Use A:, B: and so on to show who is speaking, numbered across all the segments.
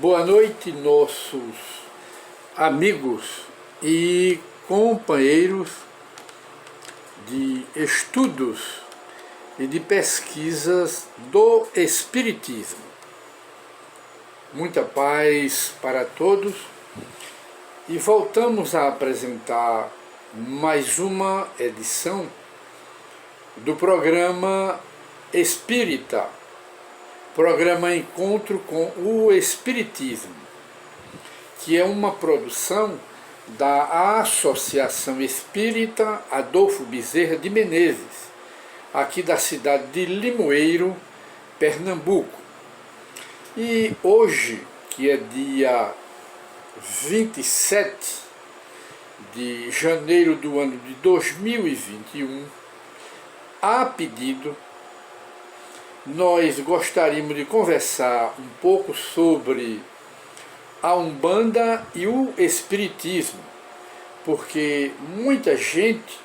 A: Boa noite, nossos amigos e companheiros de estudos e de pesquisas do Espiritismo. Muita paz para todos e voltamos a apresentar mais uma edição do programa Espírita, programa Encontro com o Espiritismo, que é uma produção da Associação Espírita Adolfo Bezerra de Menezes, aqui da cidade de Limoeiro, Pernambuco. E hoje, que é dia 27 de janeiro do ano de 2021, a pedido, nós gostaríamos de conversar um pouco sobre a Umbanda e o Espiritismo, porque muita gente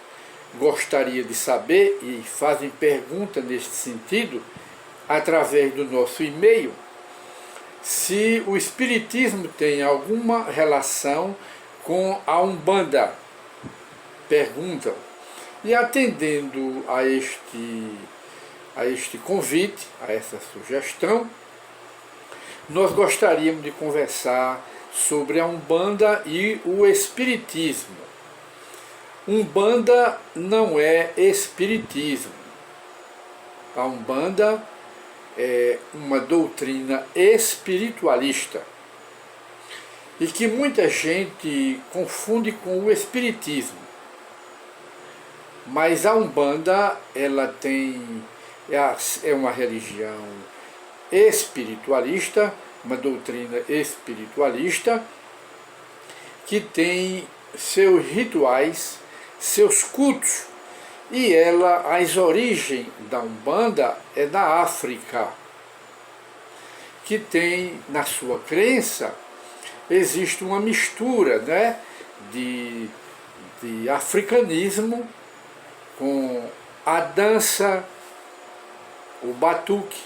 A: gostaria de saber e fazem pergunta neste sentido através do nosso e-mail, se o Espiritismo tem alguma relação com a Umbanda. Perguntam. E atendendo a este convite, a essa sugestão, nós gostaríamos de conversar sobre a Umbanda e o Espiritismo. Umbanda não é Espiritismo. A Umbanda é uma doutrina espiritualista e que muita gente confunde com o Espiritismo. Mas a Umbanda, ela é uma religião espiritualista, uma doutrina espiritualista, que tem seus rituais, seus cultos, e as origens da Umbanda é da África, que tem, na sua crença, existe uma mistura, né, de africanismo com a dança, o batuque,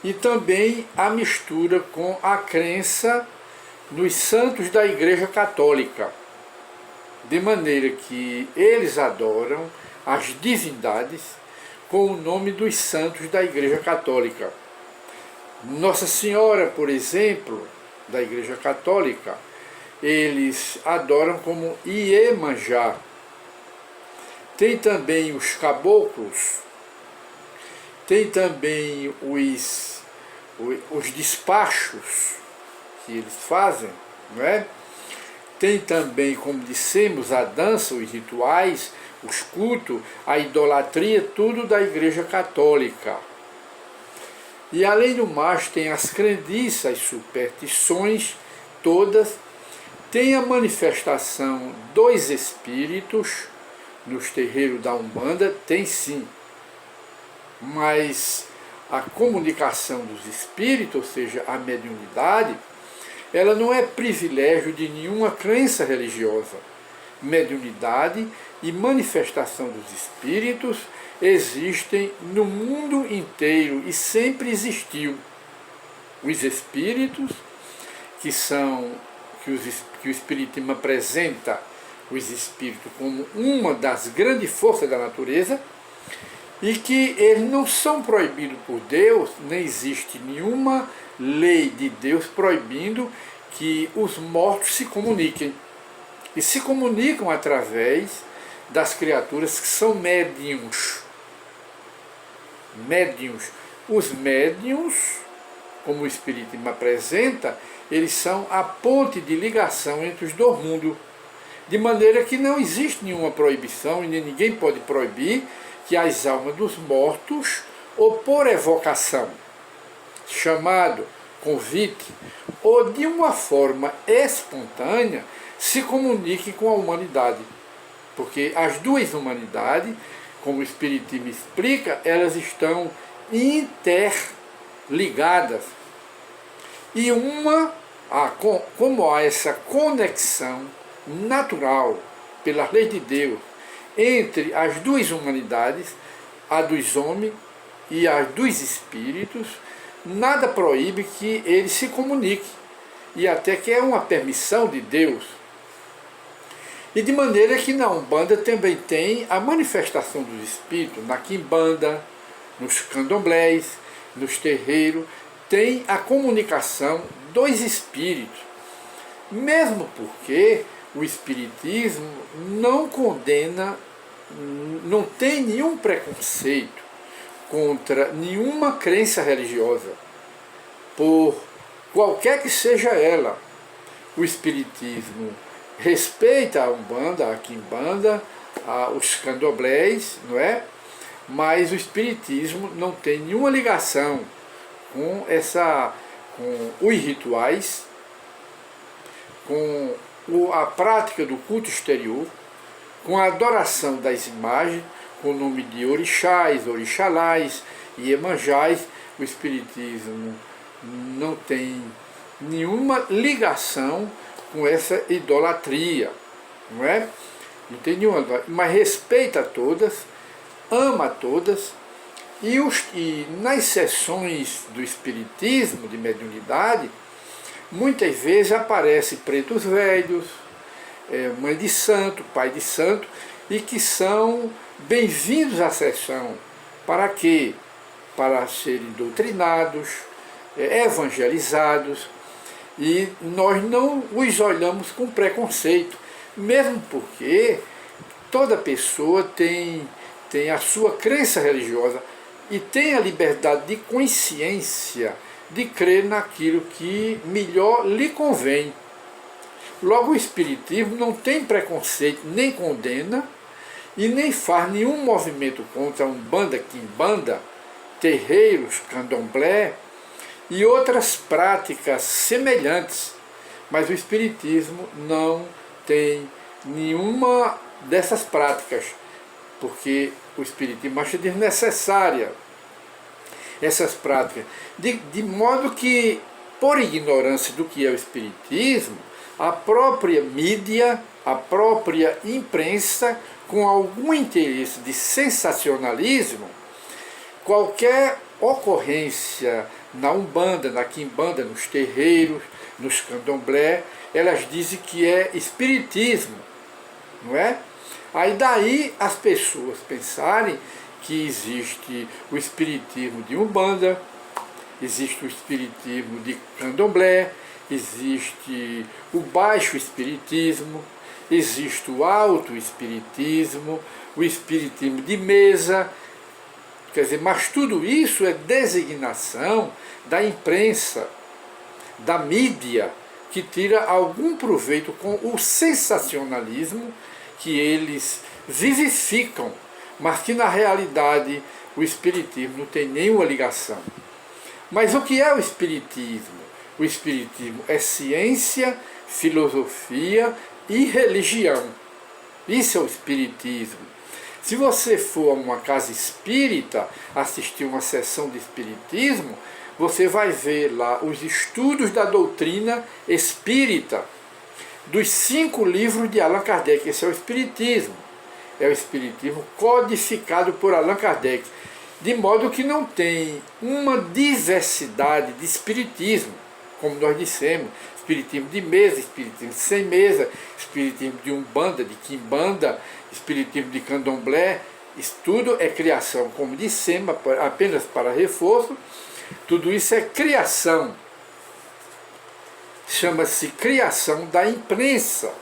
A: e também a mistura com a crença nos santos da Igreja Católica, de maneira que eles adoram as divindades com o nome dos santos da Igreja Católica. Nossa Senhora, por exemplo, da Igreja Católica, eles adoram como Iemanjá. Tem também os caboclos, tem também os despachos que eles fazem, não é? Tem também, como dissemos, a dança, os rituais, os cultos, a idolatria, tudo da Igreja Católica. E além do mais, tem as crendices, as superstições todas, tem a manifestação dos espíritos nos terreiros da Umbanda, tem sim. Mas a comunicação dos espíritos, ou seja, a mediunidade, ela não é privilégio de nenhuma crença religiosa. Mediunidade e manifestação dos espíritos existem no mundo inteiro e sempre existiu. Os espíritos, que o Espiritismo apresenta os espíritos como uma das grandes forças da natureza, e que eles não são proibidos por Deus, nem existe nenhuma lei de Deus proibindo que os mortos se comuniquem. E se comunicam através das criaturas que são médiuns. Médiuns. Os médiuns, como o Espiritismo apresenta, eles são a ponte de ligação entre os dois mundos. De maneira que não existe nenhuma proibição, e nem ninguém pode proibir que as almas dos mortos, ou por evocação, chamado, convite, ou de uma forma espontânea, se comuniquem com a humanidade. Porque as duas humanidades, como o Espiritismo explica, elas estão interligadas. E como há essa conexão natural, pela lei de Deus, entre as duas humanidades, a dos homens e a dos espíritos, nada proíbe que ele se comunique, e até que é uma permissão de Deus. E de maneira que na Umbanda também tem a manifestação dos espíritos, na quimbanda, nos candomblés, nos terreiros, tem a comunicação dos espíritos. Mesmo porque o espiritismo não condena, não tem nenhum preconceito contra nenhuma crença religiosa, por qualquer que seja ela. O espiritismo respeita a Umbanda, a quimbanda, os candomblés, não é? Mas o espiritismo não tem nenhuma ligação com os rituais, com a prática do culto exterior, com a adoração das imagens, com o nome de orixás, orixalás e iemanjás. O espiritismo não tem nenhuma ligação com essa idolatria, não é? Não tem nenhuma, mas respeita todas, ama todas, e nas sessões do espiritismo, de mediunidade, muitas vezes aparecem pretos velhos, mãe de santo, pai de santo, e que são bem-vindos à sessão. Para quê? Para serem doutrinados, evangelizados, e nós não os olhamos com preconceito, mesmo porque toda pessoa tem a sua crença religiosa e tem a liberdade de consciência de crer naquilo que melhor lhe convém. Logo, o espiritismo não tem preconceito, nem condena, e nem faz nenhum movimento contra Umbanda, quimbanda, terreiros, candomblé e outras práticas semelhantes. Mas o espiritismo não tem nenhuma dessas práticas, porque o espiritismo acha desnecessária essas práticas, de modo que, por ignorância do que é o espiritismo, a própria mídia, a própria imprensa, com algum interesse de sensacionalismo, qualquer ocorrência na Umbanda, na quimbanda, nos terreiros, nos candomblé, elas dizem que é espiritismo, não é? Aí daí as pessoas pensarem que existe o espiritismo de Umbanda, existe o espiritismo de candomblé, existe o baixo espiritismo, existe o alto espiritismo, o espiritismo de mesa. Quer dizer, mas tudo isso é designação da imprensa, da mídia, que tira algum proveito com o sensacionalismo que eles vivificam, mas que na realidade o espiritismo não tem nenhuma ligação. Mas o que é o espiritismo? O espiritismo é ciência, filosofia e religião. Isso é o espiritismo. Se você for a uma casa espírita assistir uma sessão de espiritismo, você vai ver lá os estudos da doutrina espírita, dos 5 livros de Allan Kardec. Esse é o espiritismo. É o espiritismo codificado por Allan Kardec, de modo que não tem uma diversidade de espiritismo, como nós dissemos, espiritismo de mesa, espiritismo sem mesa, espiritismo de Umbanda, de quimbanda, espiritismo de candomblé. Isso tudo é criação, como dissemos, apenas para reforço. Tudo isso é criação, chama-se criação da imprensa,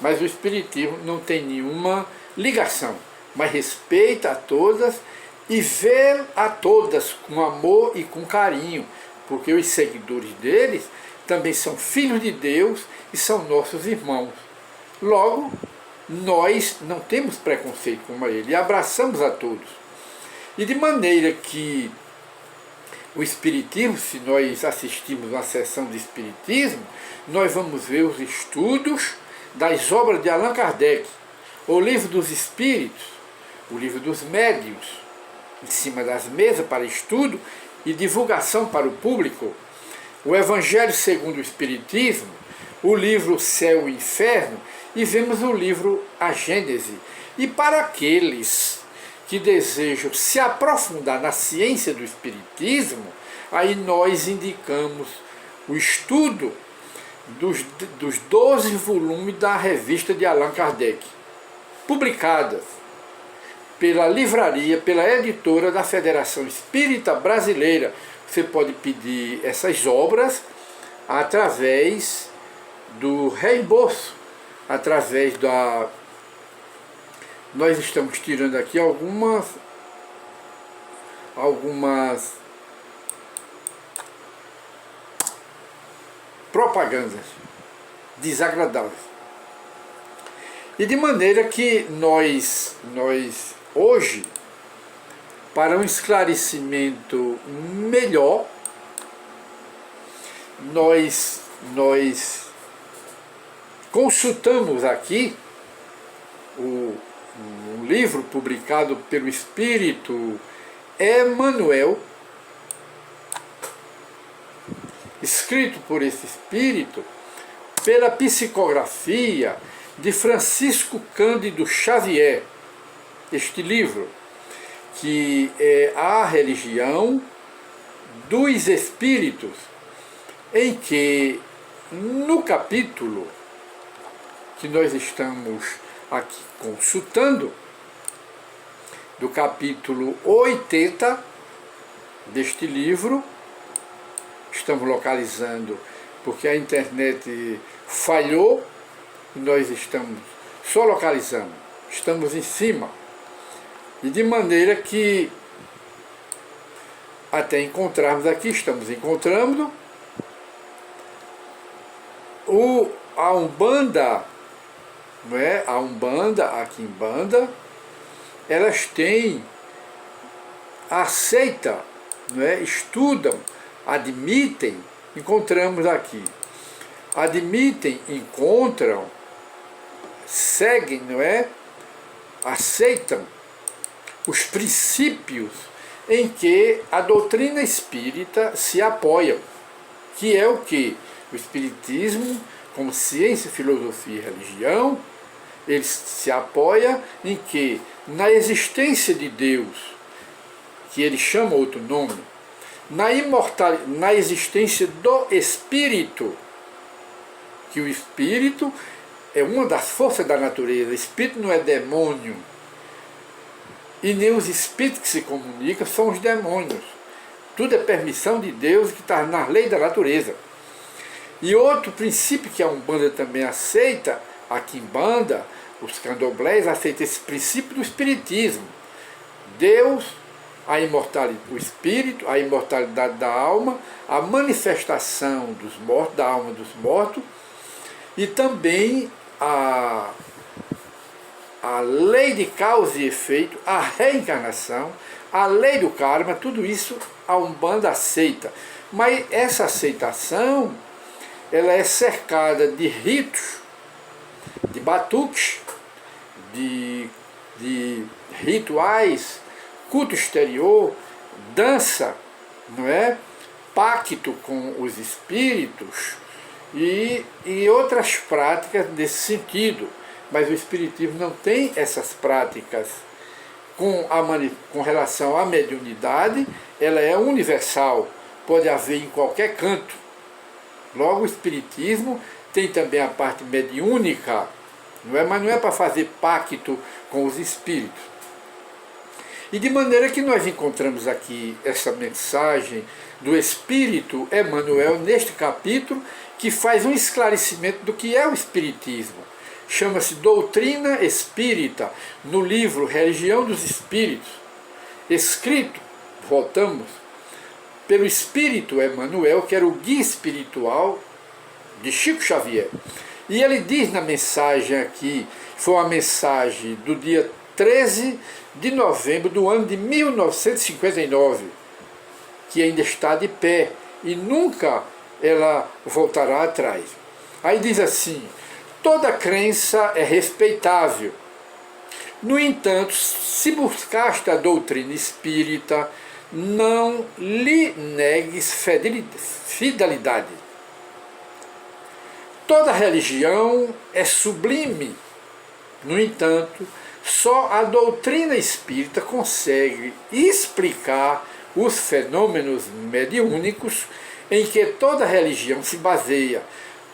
A: mas o espiritismo não tem nenhuma ligação, mas respeita a todas e vê a todas com amor e com carinho, porque os seguidores deles também são filhos de Deus e são nossos irmãos. Logo, nós não temos preconceito com ele e abraçamos a todos. E de maneira que o espiritismo, se nós assistimos uma sessão de espiritismo, nós vamos ver os estudos das obras de Allan Kardec, o livro dos espíritos, o livro dos médiuns, em cima das mesas para estudo e divulgação para o público, o Evangelho segundo o Espiritismo, o livro Céu e Inferno, e vemos o livro A Gênese. E para aqueles que desejam se aprofundar na ciência do Espiritismo, aí nós indicamos o estudo dos 12 volumes da revista de Allan Kardec, publicadas pela livraria, pela editora da Federação Espírita Brasileira. Você pode pedir essas obras através do reembolso, através da... Nós estamos tirando aqui algumas propagandas desagradáveis. E de maneira que nós hoje, para um esclarecimento melhor, nós consultamos aqui um livro publicado pelo Espírito Emmanuel, escrito por esse Espírito, pela psicografia de Francisco Cândido Xavier. Este livro, que é A Religião dos Espíritos, em que, no capítulo que nós estamos aqui consultando, do capítulo 80 deste livro, estamos localizando porque a internet falhou, e nós estamos só localizando, estamos em cima, e de maneira que até encontrarmos aqui, estamos encontrando a Umbanda, não é? A Umbanda, a Quimbanda, elas têm, aceitam, não é? Estudam, admitem, encontramos aqui, admitem, encontram, seguem, não é? Aceitam os princípios em que a doutrina espírita se apoia, que é o que? O espiritismo, como ciência, filosofia e religião, ele se apoia em que? Na existência de Deus, que ele chama outro nome, na existência do Espírito, que o Espírito é uma das forças da natureza. O Espírito não é demônio, e nem os espíritos que se comunicam são os demônios. Tudo é permissão de Deus, que está na lei da natureza. E outro princípio que a Umbanda também aceita, a Quimbanda, os candomblés aceitam esse princípio do espiritismo. Deus, a imortalidade, o espírito, a imortalidade da alma, a manifestação dos mortos, da alma dos mortos, e também a lei de causa e efeito, a reencarnação, a lei do karma, tudo isso a Umbanda aceita. Mas essa aceitação, ela é cercada de ritos, de batuques, de rituais, culto exterior, dança, não é? Pacto com os espíritos e outras práticas nesse sentido. Mas o espiritismo não tem essas práticas com relação à mediunidade, ela é universal, pode haver em qualquer canto. Logo, o espiritismo tem também a parte mediúnica, não é? Mas não é para fazer pacto com os espíritos. E de maneira que nós encontramos aqui essa mensagem do Espírito Emmanuel neste capítulo, que faz um esclarecimento do que é o espiritismo. Chama-se Doutrina Espírita, no livro Religião dos Espíritos, escrito, voltamos, pelo Espírito Emmanuel, que era o guia espiritual de Chico Xavier. E ele diz na mensagem aqui, foi uma mensagem do dia 13 de novembro do ano de 1959, que ainda está de pé e nunca ela voltará atrás. Aí diz assim: toda crença é respeitável. No entanto, se buscaste a doutrina espírita, não lhe negues fidelidade. Toda religião é sublime. No entanto, só a doutrina espírita consegue explicar os fenômenos mediúnicos em que toda religião se baseia.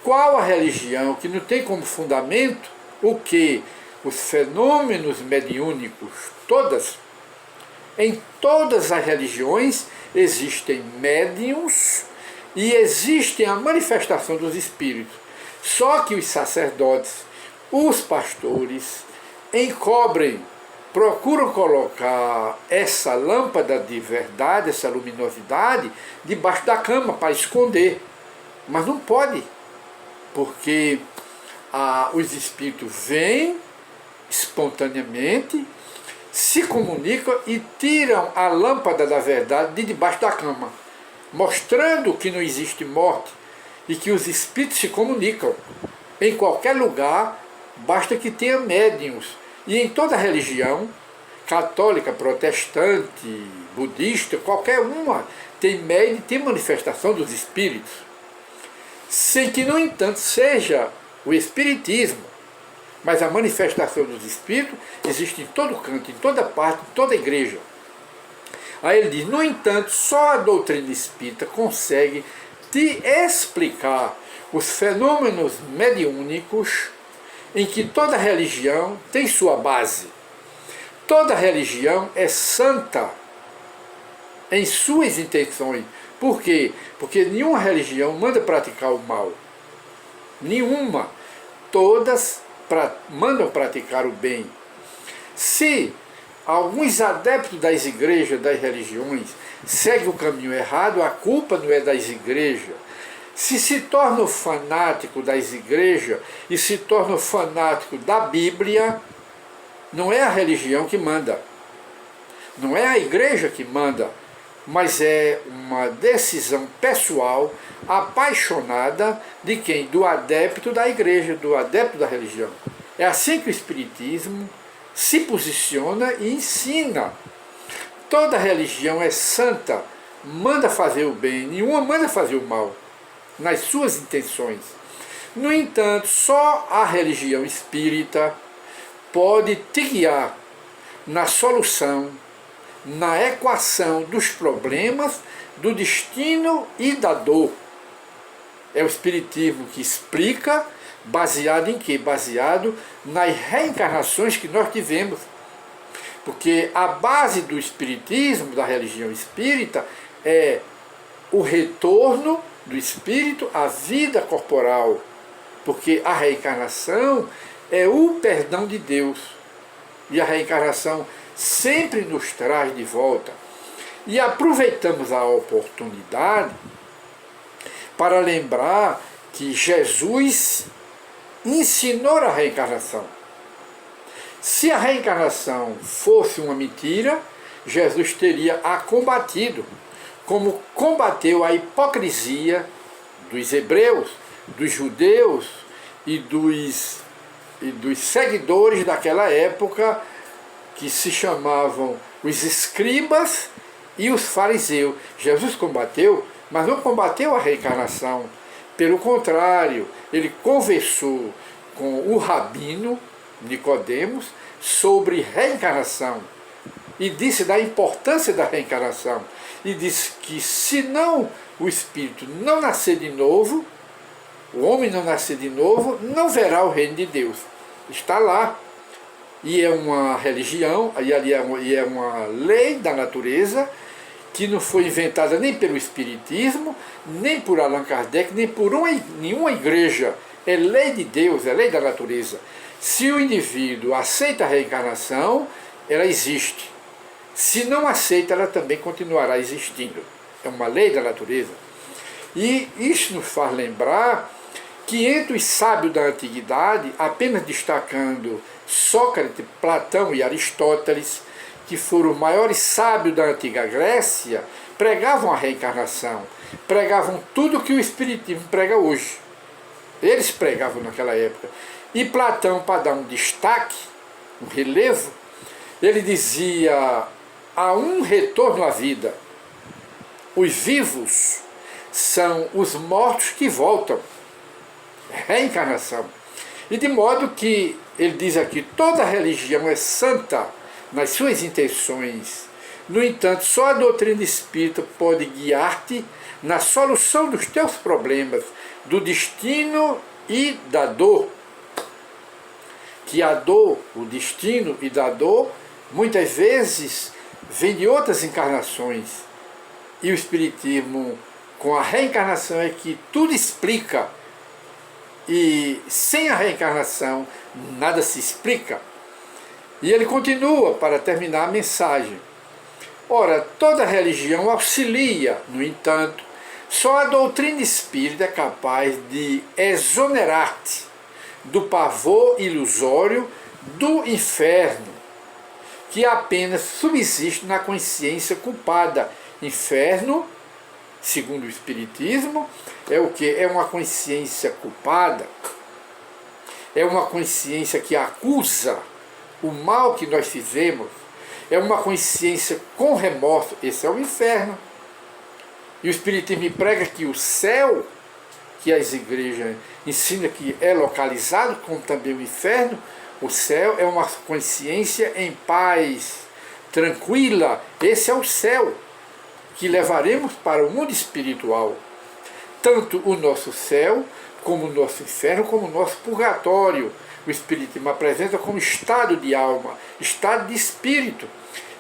A: Qual a religião que não tem como fundamento o que? Os fenômenos mediúnicos, todas. Em todas as religiões existem médiuns e existem a manifestação dos espíritos. Só que os sacerdotes, os pastores, encobrem, procuram colocar essa lâmpada de verdade, essa luminosidade, debaixo da cama para esconder. Mas não pode, porque os espíritos vêm espontaneamente, se comunicam e tiram a lâmpada da verdade de debaixo da cama, mostrando que não existe morte e que os espíritos se comunicam em qualquer lugar, basta que tenha médiuns. E em toda religião, católica, protestante, budista, qualquer uma, tem médium, tem manifestação dos espíritos, sem que, no entanto, seja o espiritismo. Mas a manifestação dos espíritos existe em todo canto, em toda parte, em toda igreja. Aí ele diz, no entanto, só a doutrina espírita consegue te explicar os fenômenos mediúnicos em que toda religião tem sua base. Toda religião é santa em suas intenções. Por quê? Porque nenhuma religião manda praticar o mal. Nenhuma. Todas mandam praticar o bem. Se alguns adeptos das igrejas, das religiões, seguem o caminho errado, a culpa não é das igrejas. Se torna fanático das igrejas e se torna fanático da Bíblia, não é a religião que manda, não é a igreja que manda, mas é uma decisão pessoal, apaixonada de quem? Do adepto da igreja, do adepto da religião. É assim que o Espiritismo se posiciona e ensina. Toda religião é santa, manda fazer o bem, nenhuma manda fazer o mal, nas suas intenções. No entanto, só a religião espírita pode te guiar na solução, na equação dos problemas, do destino e da dor. É o Espiritismo que explica, baseado em quê? Baseado nas reencarnações que nós tivemos. Porque a base do Espiritismo, da religião espírita, é o retorno do espírito à vida corporal. Porque a reencarnação é o perdão de Deus. E a reencarnação sempre nos traz de volta. E aproveitamos a oportunidade para lembrar que Jesus ensinou a reencarnação. Se a reencarnação fosse uma mentira, Jesus teria a combatido, como combateu a hipocrisia dos hebreus, dos judeus e dos seguidores daquela época, que se chamavam os escribas e os fariseus. Jesus combateu, mas não combateu a reencarnação. Pelo contrário, ele conversou com o rabino Nicodemos sobre reencarnação e disse da importância da reencarnação. E disse que se não o espírito não nascer de novo, o homem não nascer de novo, não verá o reino de Deus. Está lá. E é uma religião, e é uma lei da natureza, que não foi inventada nem pelo Espiritismo, nem por Allan Kardec, nem por nenhuma igreja. É lei de Deus, é lei da natureza. Se o indivíduo aceita a reencarnação, ela existe. Se não aceita, ela também continuará existindo. É uma lei da natureza. E isso nos faz lembrar que entre os sábios da antiguidade, apenas destacando Sócrates, Platão e Aristóteles, que foram os maiores sábios da antiga Grécia, pregavam a reencarnação, pregavam tudo que o Espiritismo prega hoje. Eles pregavam naquela época. E Platão, para dar um destaque, um relevo, ele dizia: há um retorno à vida. Os vivos são os mortos que voltam. Reencarnação. E de modo que, ele diz aqui, toda religião é santa nas suas intenções, No entanto, só a doutrina espírita pode guiar-te na solução dos teus problemas, do destino e da dor. Que a dor, o destino e da dor, muitas vezes vem de outras encarnações. E o Espiritismo, com a reencarnação, é que tudo explica. E sem a reencarnação, nada se explica. E ele continua para terminar a mensagem. Ora, toda religião auxilia, no entanto, só a doutrina espírita é capaz de exonerar-te do pavor ilusório do inferno, que apenas subsiste na consciência culpada. Inferno, segundo o Espiritismo, é o que? É uma consciência culpada, é uma consciência que acusa o mal que nós fizemos, é uma consciência com remorso. Esse é o inferno. E o Espiritismo prega que o céu, que as igrejas ensinam que é localizado, como também o inferno, o céu é uma consciência em paz, tranquila. Esse é o céu que levaremos para o mundo espiritual. Tanto o nosso céu, como o nosso inferno, como o nosso purgatório. O Espiritismo apresenta como estado de alma, estado de espírito.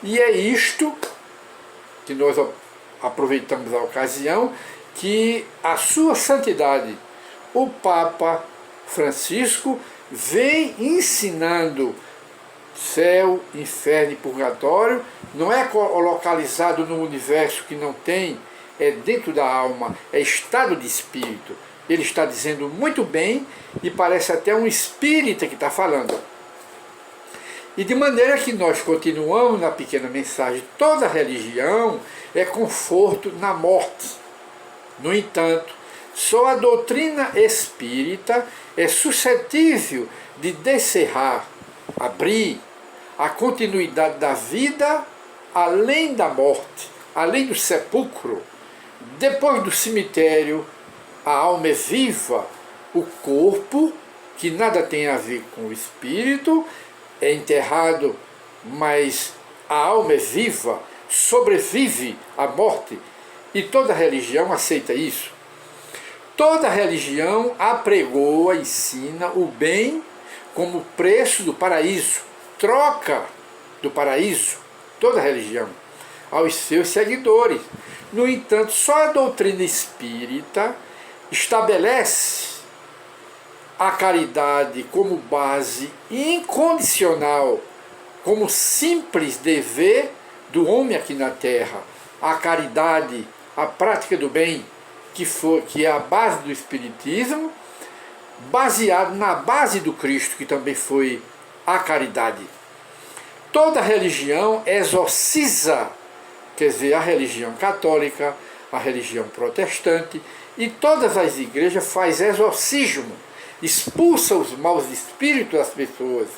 A: E é isto que nós aproveitamos a ocasião, que a sua santidade, o Papa Francisco, vem ensinando céu, inferno e purgatório. Não é localizado no universo que não tem, é dentro da alma, é estado de espírito. Ele está dizendo muito bem e parece até um espírita que está falando. E de maneira que nós continuamos na pequena mensagem, toda religião é conforto na morte. No entanto, só a doutrina espírita é suscetível de descerrar, abrir a continuidade da vida além da morte, além do sepulcro. Depois do cemitério, a alma é viva, o corpo, que nada tem a ver com o espírito, é enterrado, mas a alma é viva, sobrevive à morte, e toda religião aceita isso. Toda religião apregoa, ensina o bem como preço do paraíso, troca do paraíso, toda religião, aos seus seguidores. No entanto, só a doutrina espírita estabelece a caridade como base incondicional, como simples dever do homem aqui na terra. A caridade, a prática do bem, que é a base do Espiritismo, baseado na base do Cristo, que também foi a caridade. Toda religião exorciza, quer dizer, a religião católica, a religião protestante, e todas as igrejas fazem exorcismo, expulsa os maus espíritos das pessoas.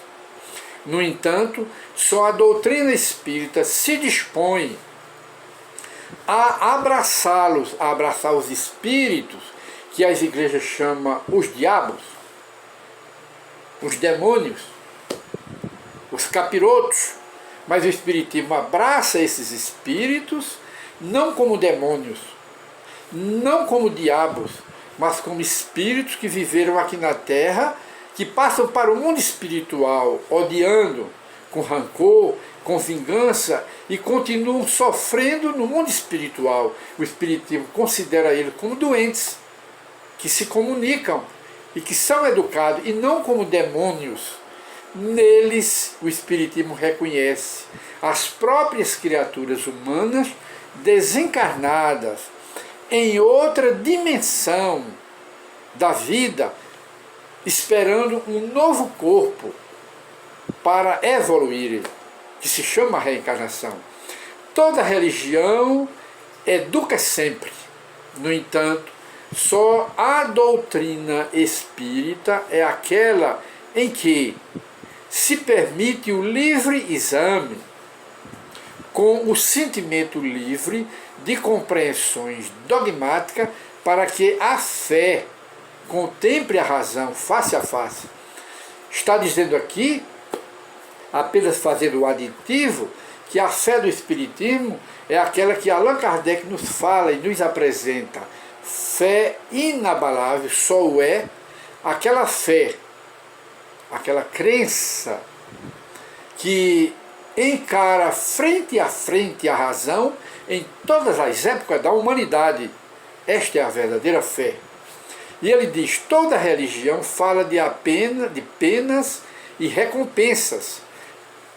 A: No entanto, só a doutrina espírita se dispõe a abraçá-los, a abraçar os espíritos, que as igrejas chamam os diabos, os demônios, os capirotos. Mas o Espiritismo abraça esses espíritos não como demônios, não como diabos, mas como espíritos que viveram aqui na Terra, que passam para o mundo espiritual odiando, com rancor, com vingança, e continuam sofrendo no mundo espiritual. O Espiritismo considera eles como doentes, que se comunicam e que são educados, e não como demônios. Neles, o Espiritismo reconhece as próprias criaturas humanas desencarnadas em outra dimensão da vida, esperando um novo corpo para evoluir, que se chama reencarnação. Toda religião educa sempre. No entanto, só a doutrina espírita é aquela em que se permite o livre exame, com o sentimento livre de compreensões dogmáticas, para que a fé contemple a razão face a face. Está dizendo aqui, apenas fazendo o aditivo, que a fé do Espiritismo é aquela que Allan Kardec nos fala e nos apresenta. Fé inabalável, só o é, aquela fé, aquela crença que encara frente a frente a razão em todas as épocas da humanidade. Esta é a verdadeira fé. E ele diz, toda religião fala de penas e recompensas.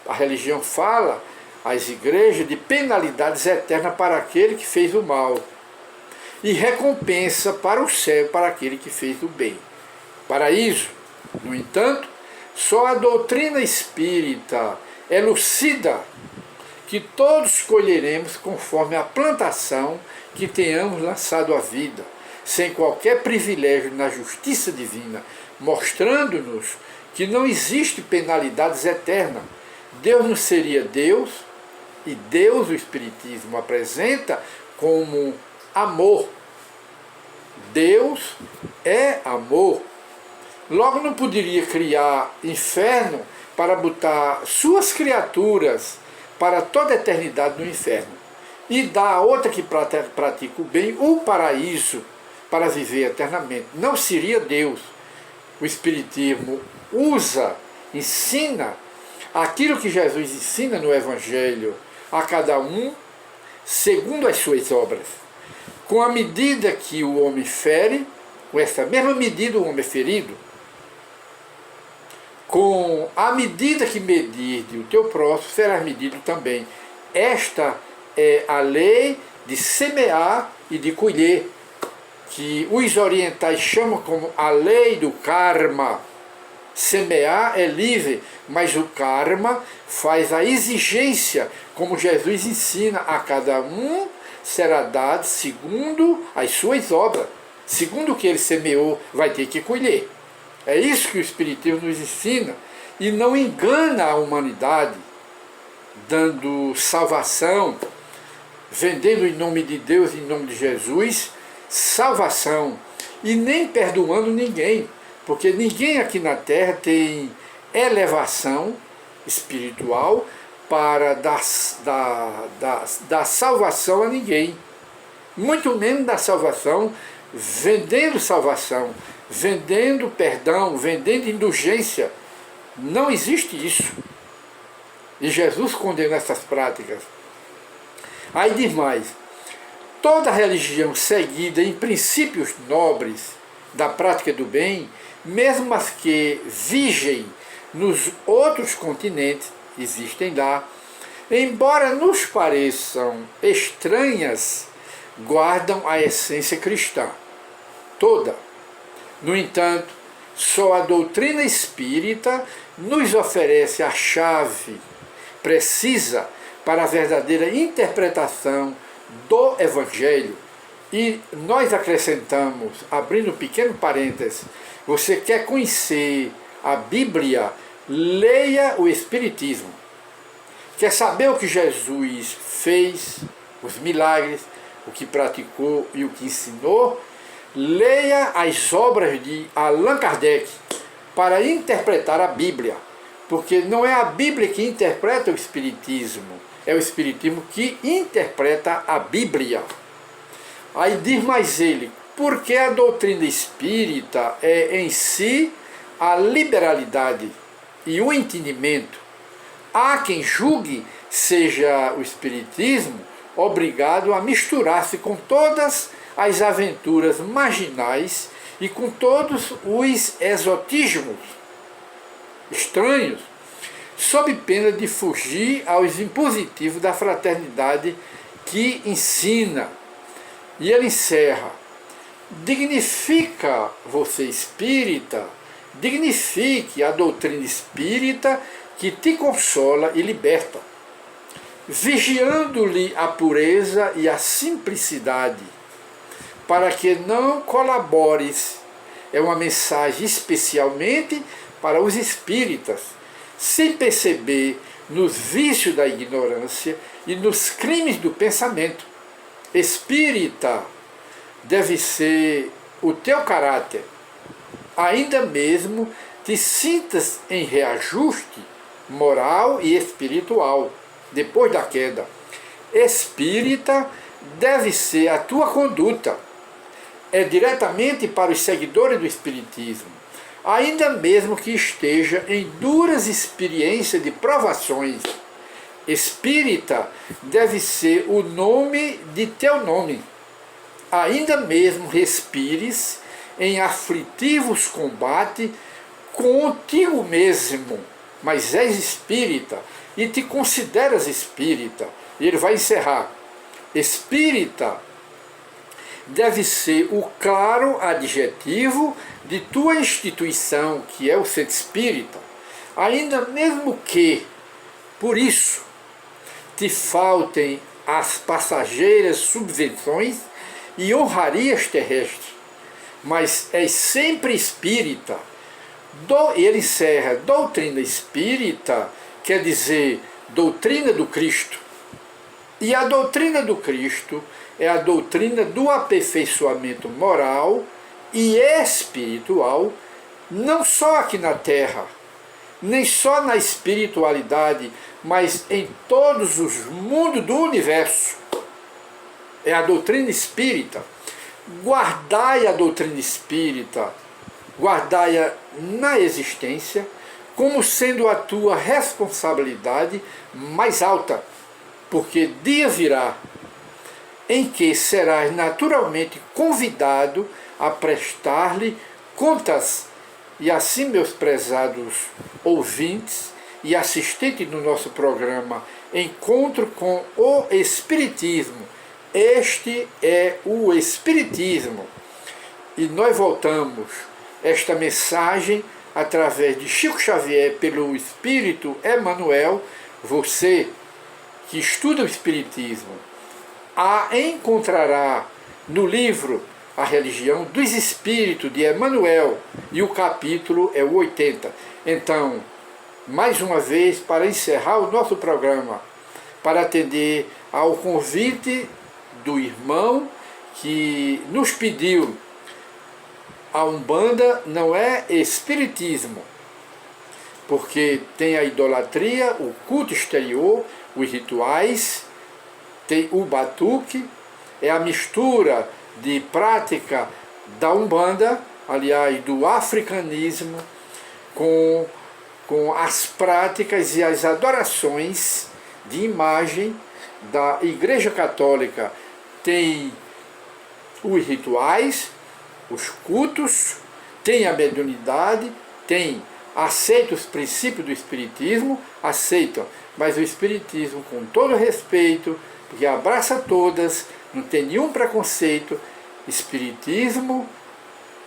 A: A religião fala, as igrejas, de penalidades eternas para aquele que fez o mal e recompensa para o céu para aquele que fez o bem. Paraíso. No entanto, só a doutrina espírita elucida que todos colheremos conforme a plantação que tenhamos lançado à vida, sem qualquer privilégio na justiça divina, mostrando-nos que não existe penalidades eternas. Deus não seria Deus, e Deus, o Espiritismo, apresenta como amor. Deus é amor. Logo não poderia criar inferno para botar suas criaturas para toda a eternidade no inferno e dar a outra que pratica o bem o paraíso para viver eternamente. Não seria Deus. O Espiritismo ensina aquilo que Jesus ensina no Evangelho a cada um segundo as suas obras. Com a medida que o homem fere, com essa mesma medida o homem é ferido. Com a medida que medir o teu próximo, serás medido também. Esta é a lei de semear e de colher, que os orientais chamam como a lei do karma. Semear é livre, mas o karma faz a exigência, como Jesus ensina, a cada um será dado segundo as suas obras. Segundo o que ele semeou, vai ter que colher. É isso que o Espiritismo nos ensina e não engana a humanidade, dando salvação, vendendo em nome de Deus, em nome de Jesus, salvação, e nem perdoando ninguém, porque ninguém aqui na Terra tem elevação espiritual para dar salvação a ninguém, muito menos dar salvação, vendendo salvação, vendendo perdão, vendendo indulgência. Não existe isso. E Jesus condena essas práticas. Aí diz mais, toda religião seguida em princípios nobres da prática do bem, mesmo as que vigem nos outros continentes, existem lá, embora nos pareçam estranhas, guardam a essência cristã toda. No entanto, só a doutrina espírita nos oferece a chave precisa para a verdadeira interpretação do Evangelho. E nós acrescentamos, abrindo um pequeno parênteses, você quer conhecer a Bíblia, leia o Espiritismo. Quer saber o que Jesus fez, os milagres, o que praticou e o que ensinou? Leia as obras de Allan Kardec para interpretar a Bíblia, porque não é a Bíblia que interpreta o Espiritismo, é o Espiritismo que interpreta a Bíblia. Aí diz mais ele, porque a doutrina espírita é em si a liberalidade e o entendimento. Há quem julgue seja o Espiritismo obrigado a misturar-se com todas as aventuras marginais e com todos os exotismos estranhos, sob pena de fugir aos impositivos da fraternidade que ensina. E ele encerra, dignifica você espírita, dignifique a doutrina espírita que te consola e liberta, vigiando-lhe a pureza e a simplicidade, para que não colabores. É uma mensagem especialmente para os espíritas, sem perceber nos vícios da ignorância e nos crimes do pensamento. Espírita deve ser o teu caráter, ainda mesmo te sintas em reajuste moral e espiritual. depois da queda. Espírita deve ser a tua conduta. É diretamente para os seguidores do Espiritismo, ainda mesmo que esteja em duras experiências de provações. Espírita deve ser o nome de teu nome. Ainda mesmo respires em aflitivos combates contigo mesmo, mas és espírita e te consideras espírita. E ele vai encerrar. Espírita deve ser o claro adjetivo de tua instituição, que é o centro espírita, ainda mesmo que, por isso, te faltem as passageiras subvenções e honrarias terrestres, mas és sempre espírita. Ele encerra, doutrina espírita quer dizer doutrina do Cristo. E a doutrina do Cristo é a doutrina do aperfeiçoamento moral e espiritual, não só aqui na Terra, nem só na espiritualidade, mas em todos os mundos do universo. É a doutrina espírita. Guardai a doutrina espírita, guardai-a na existência, como sendo a tua responsabilidade mais alta, porque dia virá em que serás naturalmente convidado a prestar-lhe contas. E assim, meus prezados ouvintes e assistentes do nosso programa Encontro com o Espiritismo, este é o Espiritismo. E nós voltamos esta mensagem através de Chico Xavier pelo Espírito Emmanuel. Você que estuda o Espiritismo a encontrará no livro A Religião dos Espíritos de Emmanuel, e o capítulo é o 80. Então, mais uma vez, para encerrar o nosso programa, para atender ao convite do irmão que nos pediu, a Umbanda não é espiritismo, porque tem a idolatria, o culto exterior, os rituais, tem o batuque, é a mistura de prática da Umbanda, aliás, do africanismo, com as práticas e as adorações de imagem da Igreja Católica. Tem os rituais, os cultos, tem a mediunidade, aceita os princípios do Espiritismo, aceitam, mas o Espiritismo, com todo respeito, porque abraça todas, não tem nenhum preconceito. Espiritismo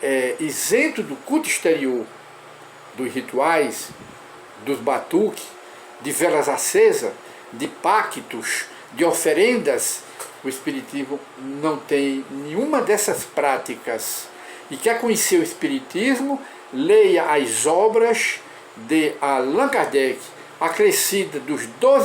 A: é isento do culto exterior, dos rituais, dos batuques, de velas acesas, de pactos, de oferendas. O Espiritismo não tem nenhuma dessas práticas. E quer conhecer o Espiritismo, leia as obras de Allan Kardec, acrescida dos 12